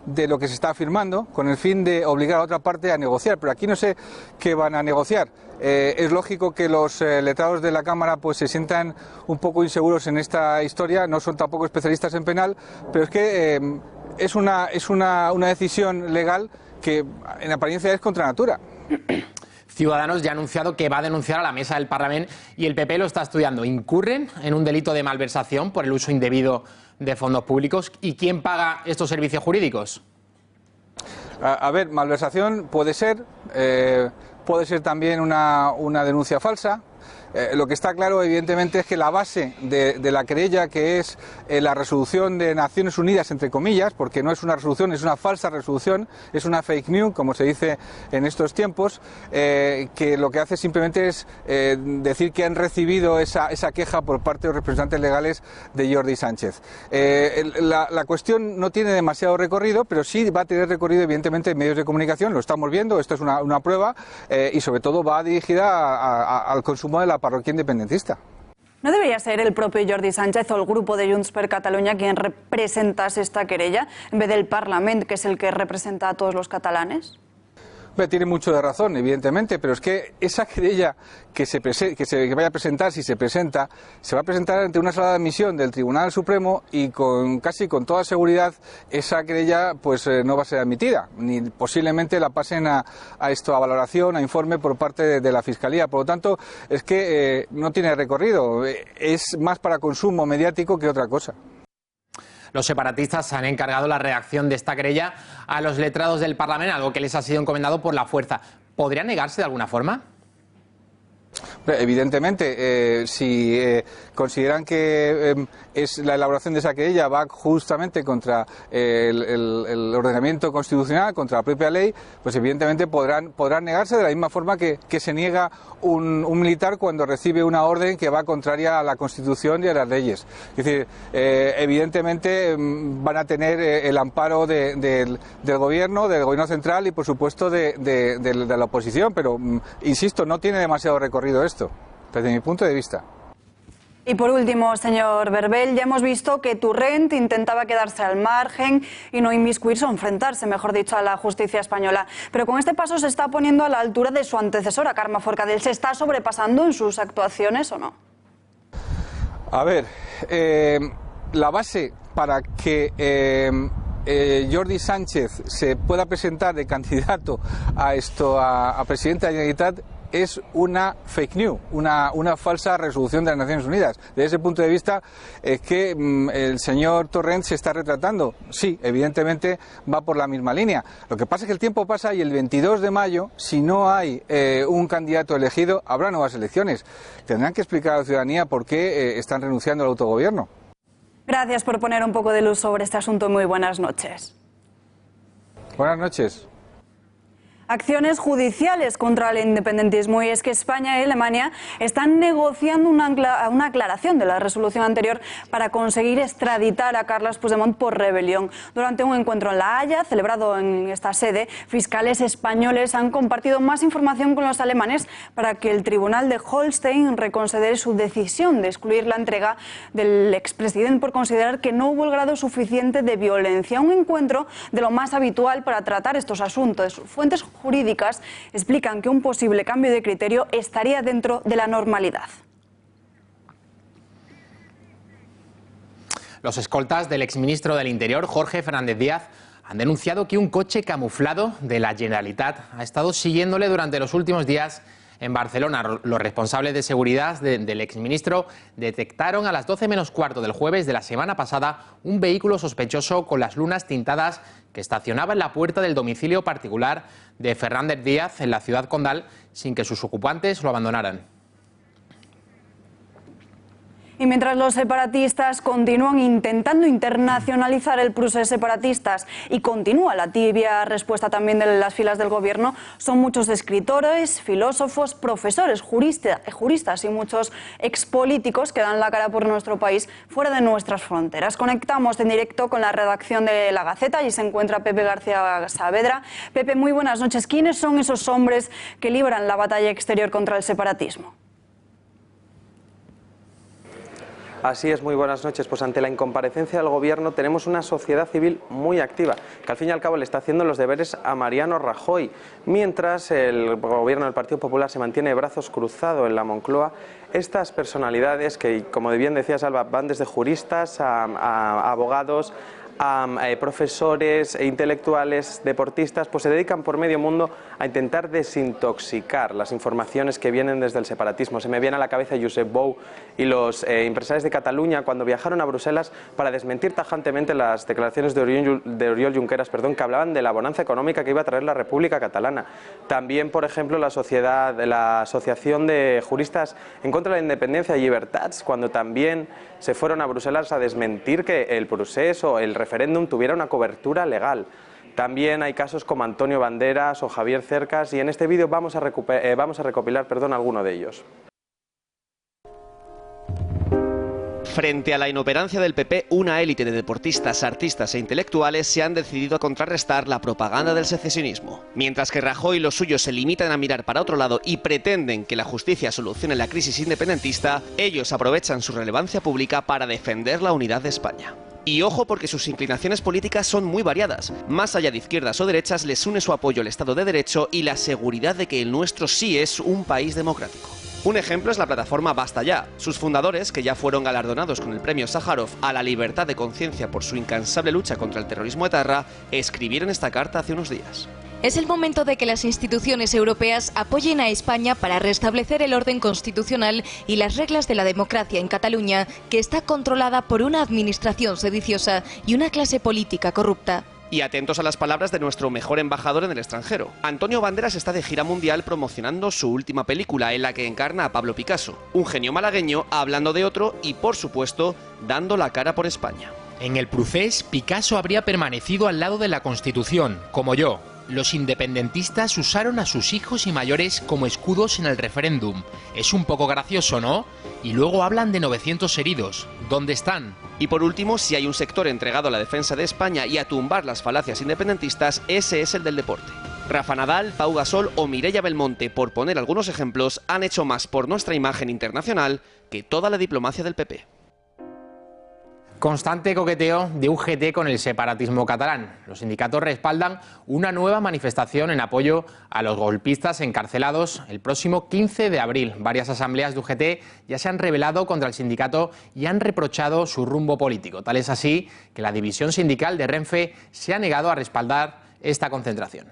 de lo que se está afirmando con el fin de obligar a otra parte a negociar. Pero aquí no sé qué van a negociar. Es lógico que los letrados de la Cámara se sientan un poco inseguros en esta historia. No son tampoco especialistas en penal, pero es que es una decisión legal que en apariencia es contra natura. Ciudadanos ya ha anunciado que va a denunciar a la mesa del Parlamento y el PP lo está estudiando. ¿Incurren en un delito de malversación por el uso indebido de fondos públicos? ¿Y quién paga estos servicios jurídicos? A ver, malversación puede ser también una denuncia falsa. Lo que está claro, evidentemente, es que la base de la querella, que es la resolución de Naciones Unidas, entre comillas, porque no es una resolución, es una falsa resolución, es una fake news, como se dice en estos tiempos, que lo que hace simplemente es decir que han recibido esa queja por parte de los representantes legales de Jordi Sánchez. La cuestión no tiene demasiado recorrido, pero sí va a tener recorrido, evidentemente, en medios de comunicación, lo estamos viendo, esto es una prueba, y sobre todo va dirigida al consumo de la parroquia independentista. ¿No debería ser el propio Jordi Sánchez o el grupo de Junts per Catalunya quien representase esta querella, en vez del Parlament, que es el que representa a todos los catalanes? Tiene mucho de razón, evidentemente, pero es que esa querella que vaya a presentar, si se presenta, se va a presentar ante una sala de admisión del Tribunal Supremo y casi con toda seguridad esa querella pues no va a ser admitida, ni posiblemente la pasen a valoración, a informe por parte de la Fiscalía. Por lo tanto, es que no tiene recorrido, es más para consumo mediático que otra cosa. Los separatistas han encargado la redacción de esta querella a los letrados del Parlamento, algo que les ha sido encomendado por la fuerza. ¿Podría negarse de alguna forma? Evidentemente, si consideran que la elaboración de esa querella va justamente contra el ordenamiento constitucional, contra la propia ley, pues evidentemente podrán negarse de la misma forma que se niega un militar cuando recibe una orden que va contraria a la Constitución y a las leyes. Es decir, evidentemente van a tener el amparo del gobierno central y por supuesto de la oposición, pero insisto, no tiene demasiado recorrido esto, desde mi punto de vista. Y por último, señor Berbel, ya hemos visto que Torrent intentaba quedarse al margen y no inmiscuirse o enfrentarse, mejor dicho, a la justicia española. Pero con este paso se está poniendo a la altura de su antecesora, Carme Forcadell. ¿Se está sobrepasando en sus actuaciones o no? A ver, la base para que Jordi Sánchez se pueda presentar de candidato a presidente de la Generalitat es una fake news, una falsa resolución de las Naciones Unidas. Desde ese punto de vista es que el señor Torrent se está retratando. Sí, evidentemente va por la misma línea. Lo que pasa es que el tiempo pasa y el 22 de mayo, si no hay un candidato elegido, habrá nuevas elecciones. Tendrán que explicar a la ciudadanía por qué están renunciando al autogobierno. Gracias por poner un poco de luz sobre este asunto. Muy buenas noches. Buenas noches. Acciones judiciales contra el independentismo, y es que España y Alemania están negociando una aclaración de la resolución anterior para conseguir extraditar a Carles Puigdemont por rebelión. Durante un encuentro en La Haya, celebrado en esta sede, fiscales españoles han compartido más información con los alemanes para que el tribunal de Holstein reconsidere su decisión de excluir la entrega del expresidente por considerar que no hubo el grado suficiente de violencia. Un encuentro de lo más habitual para tratar estos asuntos. Fuentes jurídicas explican que un posible cambio de criterio estaría dentro de la normalidad. Los escoltas del exministro del Interior, Jorge Fernández Díaz, han denunciado que un coche camuflado de la Generalitat ha estado siguiéndole durante los últimos días en Barcelona. Los responsables de seguridad del exministro detectaron a las 12 menos cuarto del jueves de la semana pasada un vehículo sospechoso con las lunas tintadas que estacionaba en la puerta del domicilio particular de Fernández Díaz en la ciudad condal sin que sus ocupantes lo abandonaran. Y mientras los separatistas continúan intentando internacionalizar el procés separatistas y continúa la tibia respuesta también de las filas del gobierno, son muchos escritores, filósofos, profesores, juristas y muchos expolíticos que dan la cara por nuestro país fuera de nuestras fronteras. Conectamos en directo con la redacción de La Gaceta y se encuentra Pepe García Saavedra. Pepe, muy buenas noches. ¿Quiénes son esos hombres que libran la batalla exterior contra el separatismo? Así es, muy buenas noches. Pues ante la incomparecencia del gobierno tenemos una sociedad civil muy activa, que al fin y al cabo le está haciendo los deberes a Mariano Rajoy. Mientras el gobierno del Partido Popular se mantiene de brazos cruzados en la Moncloa, estas personalidades que, como bien decía Salva, van desde juristas a abogados, profesores, intelectuales, deportistas, pues se dedican por medio mundo a intentar desintoxicar las informaciones que vienen desde el separatismo. Se me viene a la cabeza Josep Bou y los empresarios de Cataluña cuando viajaron a Bruselas para desmentir tajantemente las declaraciones de Oriol Junqueras, que hablaban de la bonanza económica que iba a traer la República Catalana. También, por ejemplo, la Asociación de Juristas en contra de la Independencia, Llibertats, cuando también se fueron a Bruselas a desmentir que el procés o el referéndum tuviera una cobertura legal. También hay casos como Antonio Banderas o Javier Cercas y en este vídeo vamos a recopilar alguno de ellos. Frente a la inoperancia del PP, una élite de deportistas, artistas e intelectuales se han decidido a contrarrestar la propaganda del secesionismo. Mientras que Rajoy y los suyos se limitan a mirar para otro lado y pretenden que la justicia solucione la crisis independentista, ellos aprovechan su relevancia pública para defender la unidad de España. Y ojo, porque sus inclinaciones políticas son muy variadas. Más allá de izquierdas o derechas, les une su apoyo al Estado de Derecho y la seguridad de que el nuestro sí es un país democrático. Un ejemplo es la plataforma Basta Ya. Sus fundadores, que ya fueron galardonados con el premio Sájarov a la libertad de conciencia por su incansable lucha contra el terrorismo etarra, escribieron esta carta hace unos días. Es el momento de que las instituciones europeas apoyen a España para restablecer el orden constitucional y las reglas de la democracia en Cataluña, que está controlada por una administración sediciosa y una clase política corrupta. Y atentos a las palabras de nuestro mejor embajador en el extranjero. Antonio Banderas está de gira mundial promocionando su última película en la que encarna a Pablo Picasso, un genio malagueño hablando de otro y, por supuesto, dando la cara por España. En el procés, Picasso habría permanecido al lado de la Constitución, como yo. Los independentistas usaron a sus hijos y mayores como escudos en el referéndum. Es un poco gracioso, ¿no? Y luego hablan de 900 heridos. ¿Dónde están? Y por último, si hay un sector entregado a la defensa de España y a tumbar las falacias independentistas, ese es el del deporte. Rafa Nadal, Pau Gasol o Mireia Belmonte, por poner algunos ejemplos, han hecho más por nuestra imagen internacional que toda la diplomacia del PP. Constante coqueteo de UGT con el separatismo catalán. Los sindicatos respaldan una nueva manifestación en apoyo a los golpistas encarcelados el próximo 15 de abril. Varias asambleas de UGT ya se han rebelado contra el sindicato y han reprochado su rumbo político. Tal es así que la división sindical de Renfe se ha negado a respaldar esta concentración.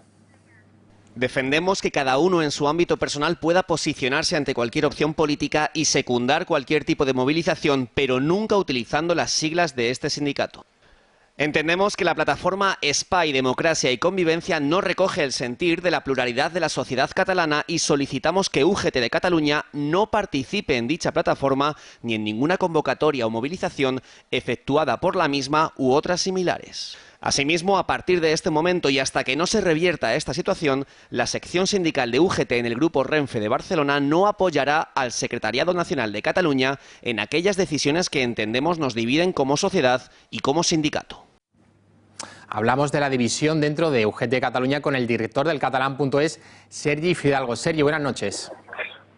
Defendemos que cada uno en su ámbito personal pueda posicionarse ante cualquier opción política y secundar cualquier tipo de movilización, pero nunca utilizando las siglas de este sindicato. Entendemos que la plataforma SPY, Democracia y Convivencia no recoge el sentir de la pluralidad de la sociedad catalana y solicitamos que UGT de Cataluña no participe en dicha plataforma ni en ninguna convocatoria o movilización efectuada por la misma u otras similares. Asimismo, a partir de este momento y hasta que no se revierta esta situación, la sección sindical de UGT en el Grupo Renfe de Barcelona no apoyará al Secretariado Nacional de Cataluña en aquellas decisiones que entendemos nos dividen como sociedad y como sindicato. Hablamos de la división dentro de UGT Cataluña con el director del catalán.es, Sergi Fidalgo. Sergi, buenas noches.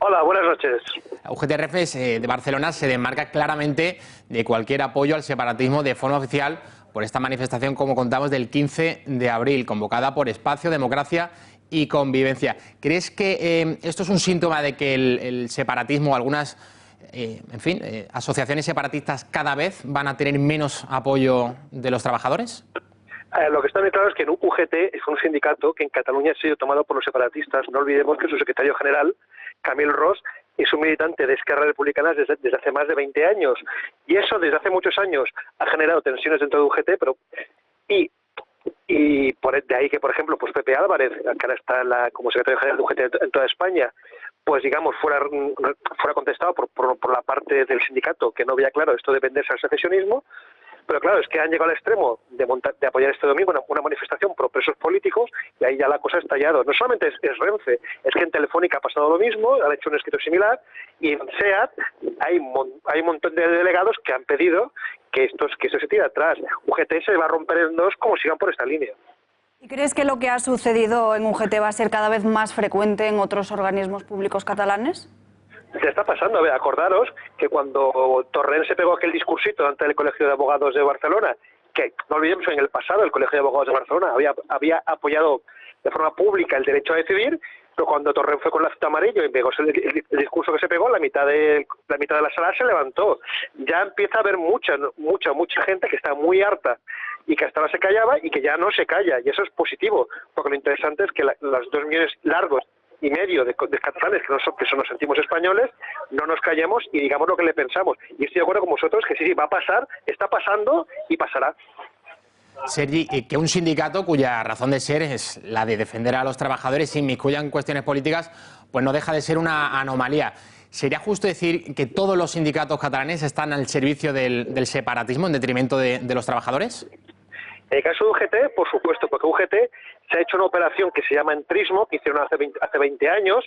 Hola, buenas noches. UGT Renfe de Barcelona se desmarca claramente de cualquier apoyo al separatismo de forma oficial por esta manifestación, como contamos, del 15 de abril, convocada por Espacio, Democracia y Convivencia. ¿Crees que esto es un síntoma de que el separatismo, algunas asociaciones separatistas cada vez van a tener menos apoyo de los trabajadores? Lo que está muy claro es que UGT es un sindicato que en Cataluña ha sido tomado por los separatistas. No olvidemos que su secretario general, Camil Ros, es un militante de Esquerra Republicana desde hace más de 20 años. Y eso desde hace muchos años ha generado tensiones dentro de UGT, de ahí que, por ejemplo, pues Pepe Álvarez, que ahora está como secretario general de UGT en toda España, pues digamos, fuera contestado por la parte del sindicato, que no veía claro esto de venderse al secesionismo. Pero claro, es que han llegado al extremo de apoyar este domingo una manifestación pro presos políticos y ahí ya la cosa ha estallado. No solamente es Renfe, es que en Telefónica ha pasado lo mismo, han hecho un escrito similar y en SEAT hay un montón de delegados que han pedido que eso se tire atrás. UGT se va a romper en dos como sigan por esta línea. ¿Y crees que lo que ha sucedido en UGT va a ser cada vez más frecuente en otros organismos públicos catalanes? Ya está pasando. A ver, acordaros que cuando Torrent se pegó aquel discursito ante el Colegio de Abogados de Barcelona, que no olvidemos que en el pasado el Colegio de Abogados de Barcelona había apoyado de forma pública el derecho a decidir, pero cuando Torrent fue con la cita amarillo y pegó el discurso que se pegó, la mitad de la sala se levantó. Ya empieza a haber mucha gente que está muy harta y que hasta ahora se callaba y que ya no se calla, y eso es positivo, porque lo interesante es que los 2 millones largos y medio de catalanes que nos sentimos españoles, no nos callemos y digamos lo que le pensamos. Y estoy de acuerdo con vosotros que sí, va a pasar, está pasando y pasará. Sergi, que un sindicato cuya razón de ser es la de defender a los trabajadores sin inmiscuyan cuestiones políticas, pues no deja de ser una anomalía. ¿Sería justo decir que todos los sindicatos catalanes están al servicio del separatismo en detrimento de los trabajadores? En el caso de UGT, por supuesto, porque UGT se ha hecho una operación que se llama entrismo, que hicieron hace 20 años,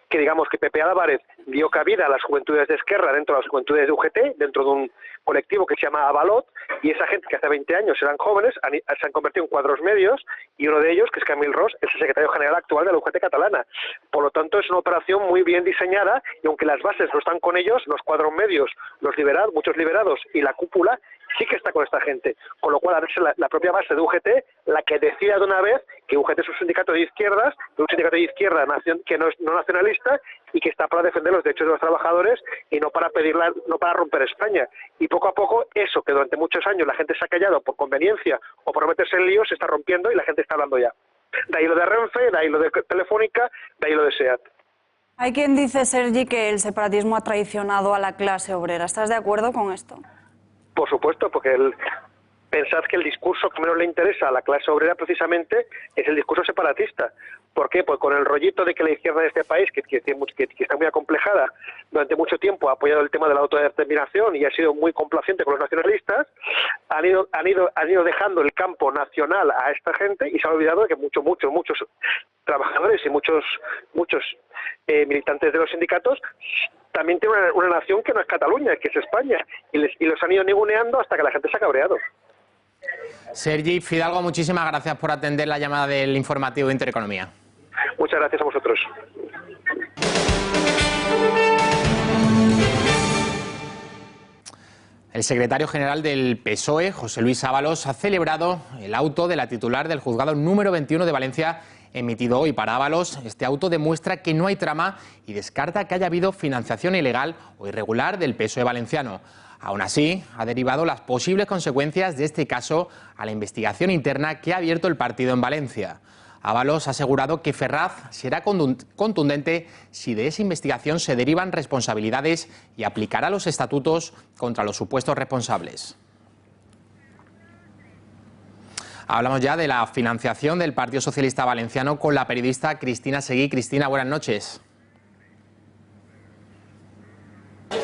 que digamos que Pepe Álvarez dio cabida a las juventudes de Esquerra dentro de las juventudes de UGT, dentro de un colectivo que se llama Avalot, y esa gente que hace 20 años eran jóvenes se han convertido en cuadros medios, y uno de ellos, que es Camil Ros, es el secretario general actual de la UGT catalana. Por lo tanto, es una operación muy bien diseñada, y aunque las bases no están con ellos, los cuadros medios, muchos liberados y la cúpula, sí que está con esta gente. Con lo cual, es la propia base de UGT la que decida de una vez que UGT es un sindicato de izquierdas, un sindicato de izquierda que no es no nacionalista y que está para defender los derechos de los trabajadores y no para no para romper España. Y poco a poco, eso que durante muchos años la gente se ha callado por conveniencia o por meterse en líos, se está rompiendo y la gente está hablando ya. De ahí lo de Renfe, de ahí lo de Telefónica, de ahí lo de SEAT. Hay quien dice, Sergi, que el separatismo ha traicionado a la clase obrera. ¿Estás de acuerdo con esto? Por supuesto, porque pensad que el discurso que menos le interesa a la clase obrera precisamente es el discurso separatista. ¿Por qué? Pues con el rollito de que la izquierda de este país, que está muy acomplejada, durante mucho tiempo ha apoyado el tema de la autodeterminación y ha sido muy complaciente con los nacionalistas, han ido dejando el campo nacional a esta gente y se han olvidado de que muchos trabajadores y muchos militantes de los sindicatos también tienen una nación que no es Cataluña, que es España, y los han ido ninguneando hasta que la gente se ha cabreado. Sergi Fidalgo, muchísimas gracias por atender la llamada del informativo de Intereconomía. Muchas gracias a vosotros. El secretario general del PSOE, José Luis Ábalos, ha celebrado el auto de la titular del juzgado número 21 de Valencia, emitido hoy. Para Ábalos, este auto demuestra que no hay trama y descarta que haya habido financiación ilegal o irregular del PSOE valenciano. Aún así, ha derivado las posibles consecuencias de este caso a la investigación interna que ha abierto el partido en Valencia. Ábalos ha asegurado que Ferraz será contundente si de esa investigación se derivan responsabilidades y aplicará los estatutos contra los supuestos responsables. Hablamos ya de la financiación del Partido Socialista Valenciano con la periodista Cristina Seguí. Cristina, buenas noches.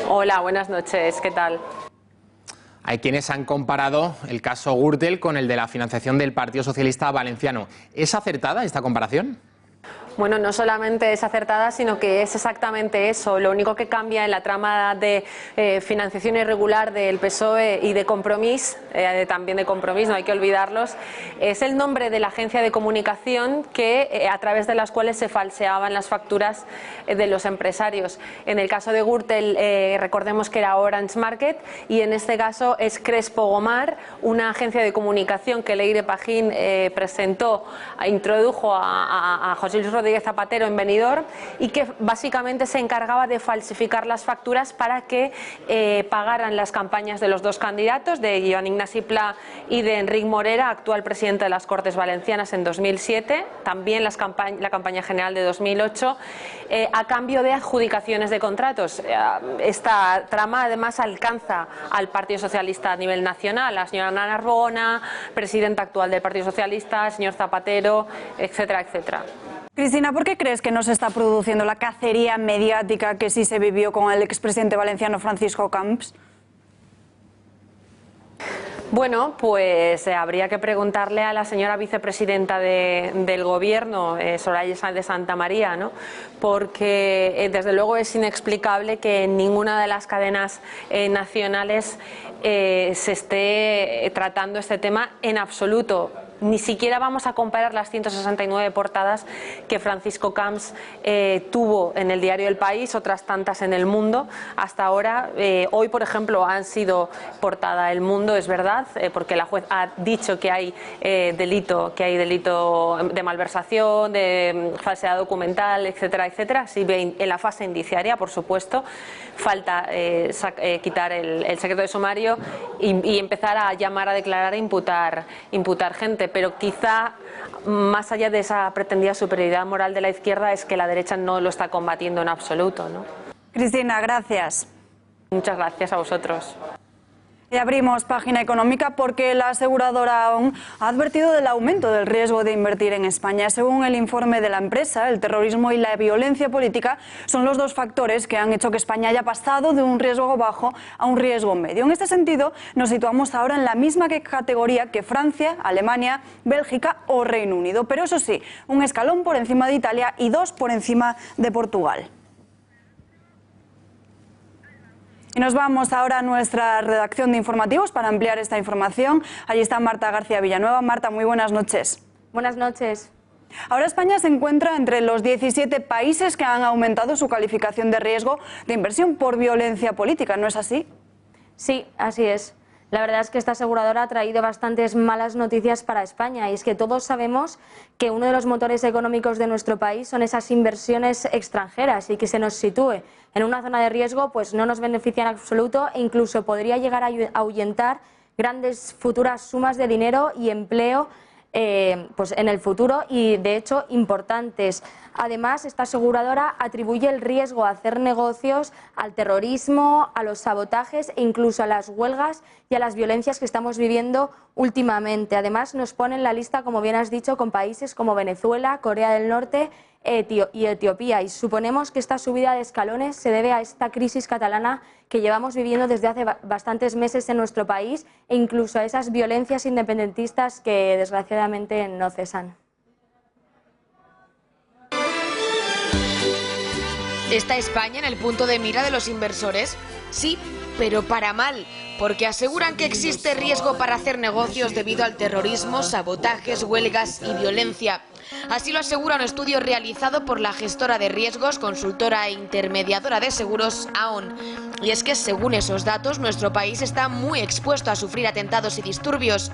Hola, buenas noches, ¿qué tal? Hay quienes han comparado el caso Gürtel con el de la financiación del Partido Socialista Valenciano. ¿Es acertada esta comparación? Bueno, no solamente es acertada, sino que es exactamente eso. Lo único que cambia en la trama de financiación irregular del PSOE y de Compromís, también de Compromís, no hay que olvidarlos, es el nombre de la agencia de comunicación a través de las cuales se falseaban las facturas de los empresarios. En el caso de Gürtel, recordemos que era Orange Market, y en este caso es Crespo Gomar, una agencia de comunicación que Leire Pagín presentó, introdujo a José Luis Rodríguez Zapatero en Benidorm, y que básicamente se encargaba de falsificar las facturas para que pagaran las campañas de los dos candidatos, de Joan Ignasi Pla y de Enric Morera, actual presidente de las Cortes Valencianas en 2007, también la campaña general de 2008, a cambio de adjudicaciones de contratos. Esta trama además alcanza al Partido Socialista a nivel nacional, la señora Ana Arbona, presidenta actual del Partido Socialista, el señor Zapatero, etcétera, etcétera. Cristina, ¿por qué crees que no se está produciendo la cacería mediática que sí se vivió con el expresidente valenciano Francisco Camps? Bueno, pues habría que preguntarle a la señora vicepresidenta del Gobierno, Soraya de Santa María, ¿no? Porque desde luego es inexplicable que en ninguna de las cadenas nacionales se esté tratando este tema en absoluto. ni siquiera vamos a comparar las 169 portadas que Francisco Camps tuvo en el diario El País, otras tantas en El Mundo. Hasta ahora, hoy por ejemplo han sido portada El Mundo, es verdad, porque la juez ha dicho que hay delito de malversación, de falsedad documental, etcétera, etcétera. Sí, en la fase indiciaria, por supuesto, falta quitar el secreto de sumario y empezar a llamar a declarar e imputar gente, pero quizá más allá de esa pretendida superioridad moral de la izquierda es que la derecha no lo está combatiendo en absoluto, ¿no? Cristina, gracias. Muchas gracias a vosotros. Y abrimos página económica porque la aseguradora AON ha advertido del aumento del riesgo de invertir en España. Según el informe de la empresa, el terrorismo y la violencia política son los dos factores que han hecho que España haya pasado de un riesgo bajo a un riesgo medio. En este sentido, nos situamos ahora en la misma categoría que Francia, Alemania, Bélgica o Reino Unido. Pero eso sí, un escalón por encima de Italia y 2 por encima de Portugal. Y nos vamos ahora a nuestra redacción de informativos para ampliar esta información. Allí está Marta García Villanueva. Marta, muy buenas noches. Buenas noches. Ahora España se encuentra entre los 17 países que han aumentado su calificación de riesgo de inversión por violencia política, ¿no es así? Sí, así es. La verdad es que esta aseguradora ha traído bastantes malas noticias para España y es que todos sabemos que uno de los motores económicos de nuestro país son esas inversiones extranjeras y que se nos sitúe en una zona de riesgo pues no nos beneficia en absoluto e incluso podría llegar a ahuyentar grandes futuras sumas de dinero y empleo pues en el futuro y de hecho importantes. Además, esta aseguradora atribuye el riesgo a hacer negocios al terrorismo, a los sabotajes e incluso a las huelgas y a las violencias que estamos viviendo últimamente. Además, nos pone en la lista, como bien has dicho, con países como Venezuela, Corea del Norte y Etiopía. Y suponemos que esta subida de escalones se debe a esta crisis catalana que llevamos viviendo desde hace bastantes meses en nuestro país e incluso a esas violencias independentistas que desgraciadamente no cesan. ¿Está España en el punto de mira de los inversores? Sí, pero para mal, porque aseguran que existe riesgo para hacer negocios debido al terrorismo, sabotajes, huelgas y violencia. Así lo asegura un estudio realizado por la gestora de riesgos, consultora e intermediadora de seguros AON. Y es que según esos datos, nuestro país está muy expuesto a sufrir atentados y disturbios.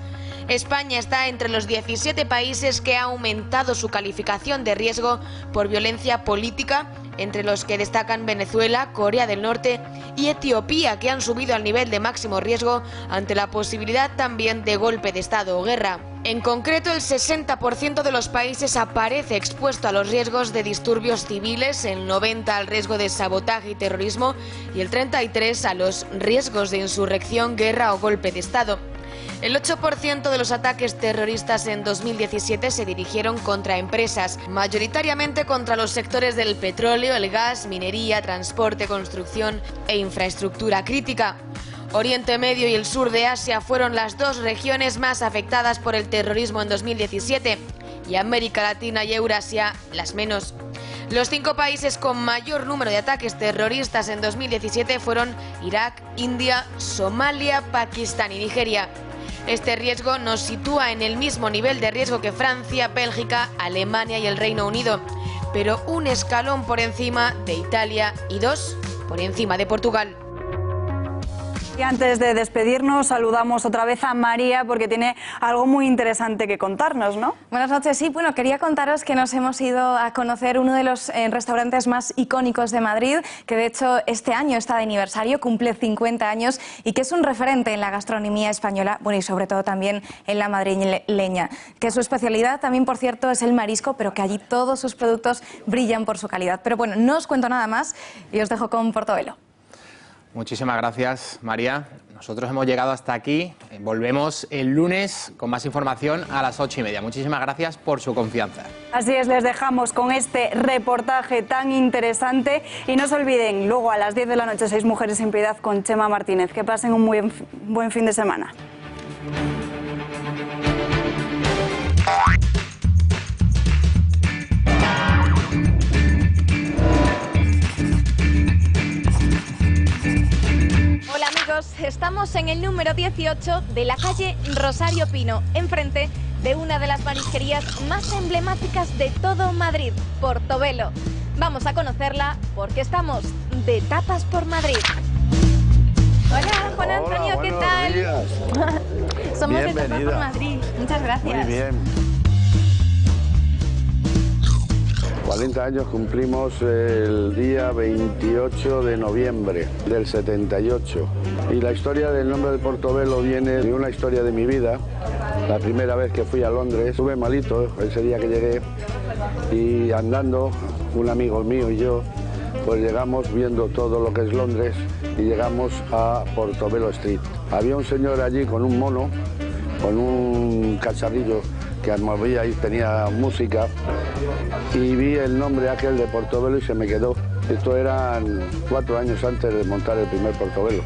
España está entre los 17 países que ha aumentado su calificación de riesgo por violencia política, entre los que destacan Venezuela, Corea del Norte y Etiopía, que han subido al nivel de máximo riesgo ante la posibilidad también de golpe de Estado o guerra. En concreto, el 60% de los países aparece expuesto a los riesgos de disturbios civiles, el 90% al riesgo de sabotaje y terrorismo y el 33% a los riesgos de insurrección, guerra o golpe de Estado. El 8% de los ataques terroristas en 2017 se dirigieron contra empresas, mayoritariamente contra los sectores del petróleo, el gas, minería, transporte, construcción e infraestructura crítica. Oriente Medio y el sur de Asia fueron las dos regiones más afectadas por el terrorismo en 2017 y América Latina y Eurasia las menos. Los 5 países con mayor número de ataques terroristas en 2017 fueron Irak, India, Somalia, Pakistán y Nigeria. Este riesgo nos sitúa en el mismo nivel de riesgo que Francia, Bélgica, Alemania y el Reino Unido, pero un escalón por encima de Italia y 2 por encima de Portugal. Y antes de despedirnos, saludamos otra vez a María porque tiene algo muy interesante que contarnos, ¿no? Buenas noches. Sí, bueno, quería contaros que nos hemos ido a conocer uno de los restaurantes más icónicos de Madrid, que de hecho este año está de aniversario, cumple 50 años y que es un referente en la gastronomía española, bueno, y sobre todo también en la madrileña. Que su especialidad también, por cierto, es el marisco, pero que allí todos sus productos brillan por su calidad. Pero bueno, no os cuento nada más y os dejo con Portobelo. Muchísimas gracias, María. Nosotros hemos llegado hasta aquí. Volvemos el lunes con más información a las 8:30. Muchísimas gracias por su confianza. Así es, les dejamos con este reportaje tan interesante. Y no se olviden, luego a las 10 de la noche, 6 mujeres sin piedad con Chema Martínez. Que pasen un muy buen fin de semana. Hola amigos, estamos en el número 18 de la calle Rosario Pino, enfrente de una de las marisquerías más emblemáticas de todo Madrid, Portobelo. Vamos a conocerla porque estamos de tapas por Madrid. Hola, Juan Antonio, ¿qué tal? Días. Somos de Tapas por Madrid. Muchas gracias. Muy bien. 40 años cumplimos el día 28 de noviembre del 78. Y la historia del nombre de Portobelo viene de una historia de mi vida. La primera vez que fui a Londres, estuve malito ese día que llegué y andando, un amigo mío y yo, pues llegamos viendo todo lo que es Londres y llegamos a Portobelo Street. Había un señor allí con un mono, con un cacharrillo que movía y tenía música, y vi el nombre aquel de Portobelo y se me quedó. Esto eran 4 años antes de montar el primer Portobelo.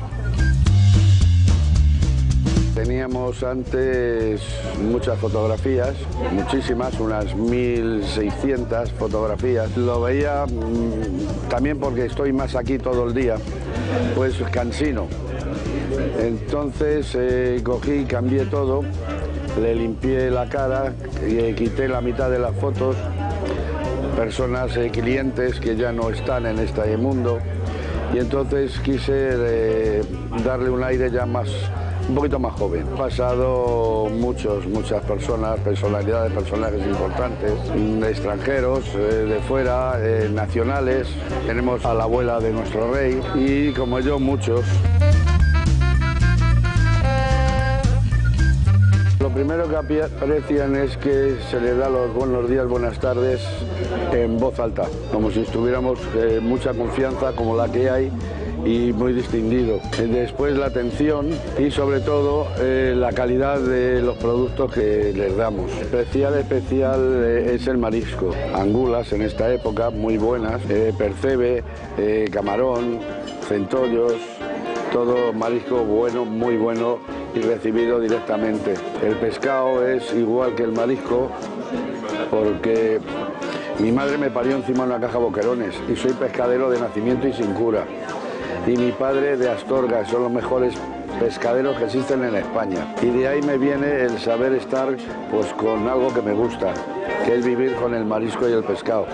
Teníamos antes muchas fotografías, muchísimas, unas 1600 fotografías. Lo veía también porque estoy más aquí todo el día, pues cansino. Entonces cogí y cambié todo, le limpié la cara y quité la mitad de las fotos, personas, clientes que ya no están en este mundo, y entonces quise darle un aire ya un poquito más joven. Han pasado muchas personas, personalidades, personajes importantes, extranjeros, de fuera, nacionales. Tenemos a la abuela de nuestro rey y, como yo, muchos. Lo primero que aprecian es que se les da los buenos días, buenas tardes en voz alta, como si estuviéramos mucha confianza como la que hay y muy distinguido. Después la atención y sobre todo la calidad de los productos que les damos. Especial es el marisco. Angulas en esta época muy buenas, percebe, camarón, centollos, todo marisco bueno, muy bueno y recibido directamente. El pescado es igual que el marisco porque mi madre me parió encima de una caja de boquerones y soy pescadero de nacimiento y sin cura. Y mi padre de Astorga, son los mejores pescaderos que existen en España. Y de ahí me viene el saber estar pues con algo que me gusta, que es vivir con el marisco y el pescado.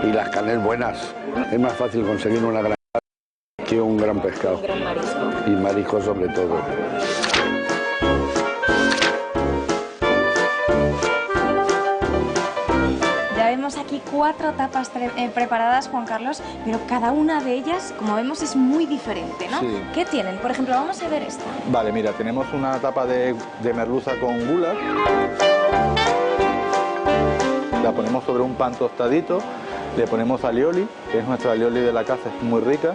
Y las carnes buenas. Es más fácil conseguir una gran que un gran pescado. Un gran marisco. Y marisco sobre todo. Vemos aquí 4 tapas preparadas, Juan Carlos, pero cada una de ellas, como vemos, es muy diferente, ¿no? Sí. ¿Qué tienen? Por ejemplo, vamos a ver esta. Vale, mira, tenemos una tapa de merluza con gula. La ponemos sobre un pan tostadito, le ponemos alioli, que es nuestra alioli de la casa, es muy rica.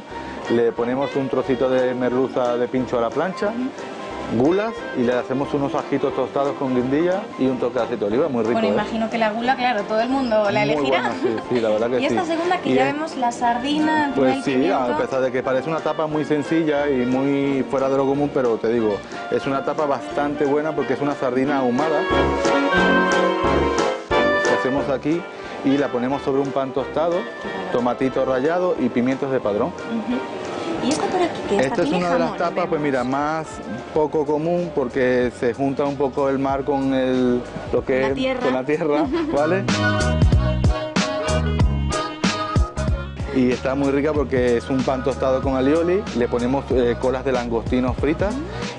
Le ponemos un trocito de merluza de pincho a la plancha, gulas, y le hacemos unos ajitos tostados con guindilla y un toque de aceite de oliva, muy rico. Bueno, imagino que la gula, claro, todo el mundo la elegirá. Muy buena, sí, la verdad que sí. Y esta segunda que ya vemos, la sardina, pues sí, a pesar de que parece una tapa muy sencilla y muy fuera de lo común, pero te digo, es una tapa bastante buena porque es una sardina ahumada que hacemos aquí y la ponemos sobre un pan tostado, tomatito rallado y pimientos de padrón. ¿Y esta por aquí qué es? Esta es una de las tapas, pues mira, más poco común porque se junta un poco el mar con lo que es con la tierra, ¿vale? Y está muy rica porque es un pan tostado con alioli, le ponemos colas de langostinos fritas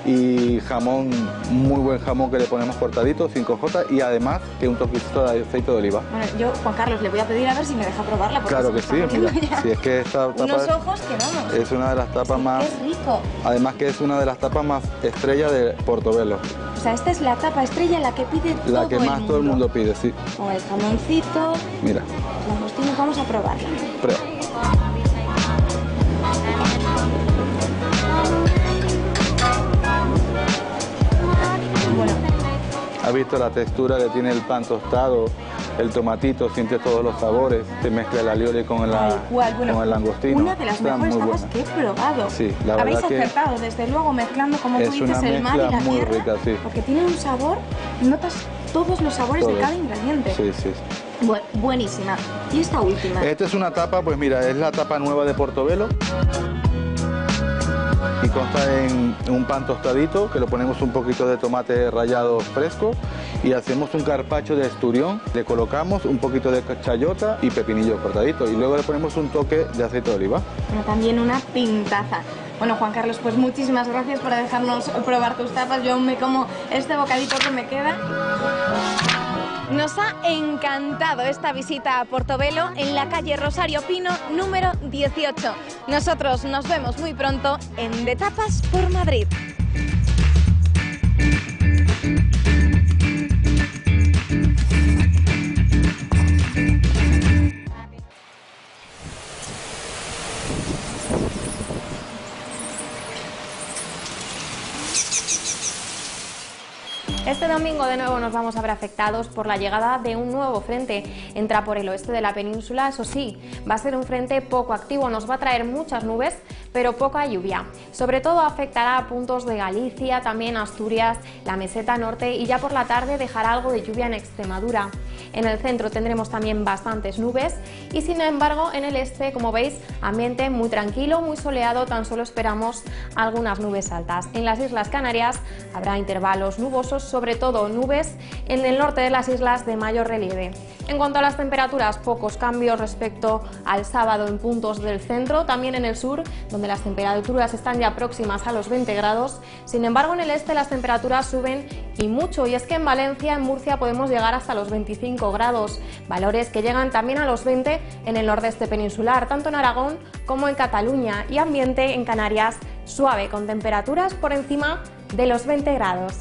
y jamón, muy buen jamón que le ponemos cortadito, 5J, y además que un toquecito de aceite de oliva. Bueno, yo, Juan Carlos, le voy a pedir a ver si me deja probarla. Claro que sí, mira, si es que esta tapa unos ojos que vamos. Es una de las tapas más... ¡Qué rico! Además que es una de las tapas más estrella de Portobelo. O sea, esta es la tapa estrella, la que pide todo el mundo. La que más todo el mundo pide, sí. Con el jamoncito. Mira. Langostinos, vamos a probarla. Prueba. Bueno. ¿Has visto la textura que tiene el pan tostado? El tomatito, sientes todos los sabores, te mezcla el alioli con el langostino. Una de las mejores tapas que he probado. Sí, la verdad Habéis acertado, desde luego, mezclando, como tú dices, el mar y la muy tierra. Rica, sí. Porque tiene un sabor, notas todos los sabores de cada ingrediente. Sí, sí. Buenísima. ¿Y esta última? Esta es una tapa, pues mira, es la tapa nueva de Portobelo. y consta en un pan tostadito que le ponemos un poquito de tomate rallado fresco y hacemos un carpaccio de esturión, le colocamos un poquito de chayota y pepinillo cortadito y luego le ponemos un toque de aceite de oliva. Pero también una pintaza. Bueno, Juan Carlos, pues muchísimas gracias por dejarnos probar tus tapas. Yo aún me como este bocadito que me queda. Nos ha encantado esta visita a Portobelo en la calle Rosario Pino número 18. Nosotros nos vemos muy pronto en De Tapas por Madrid. Este domingo de nuevo nos vamos a ver afectados por la llegada de un nuevo frente. Entra por el oeste de la península, eso sí, va a ser un frente poco activo, nos va a traer muchas nubes, pero poca lluvia. Sobre todo afectará a puntos de Galicia, también Asturias, la meseta norte y ya por la tarde dejará algo de lluvia en Extremadura. En el centro tendremos también bastantes nubes y sin embargo en el este, como veis, ambiente muy tranquilo, muy soleado, tan solo esperamos algunas nubes altas. En las Islas Canarias habrá intervalos nubosos, sobre todo nubes en el norte de las islas de mayor relieve. En cuanto a las temperaturas, pocos cambios respecto al sábado en puntos del centro, también en el sur, donde las temperaturas están ya próximas a los 20 grados. Sin embargo, en el este las temperaturas suben y mucho, y es que en Valencia, en Murcia, podemos llegar hasta los 25 grados, valores que llegan también a los 20 en el nordeste peninsular, tanto en Aragón como en Cataluña, y ambiente en Canarias suave, con temperaturas por encima de los 20 grados.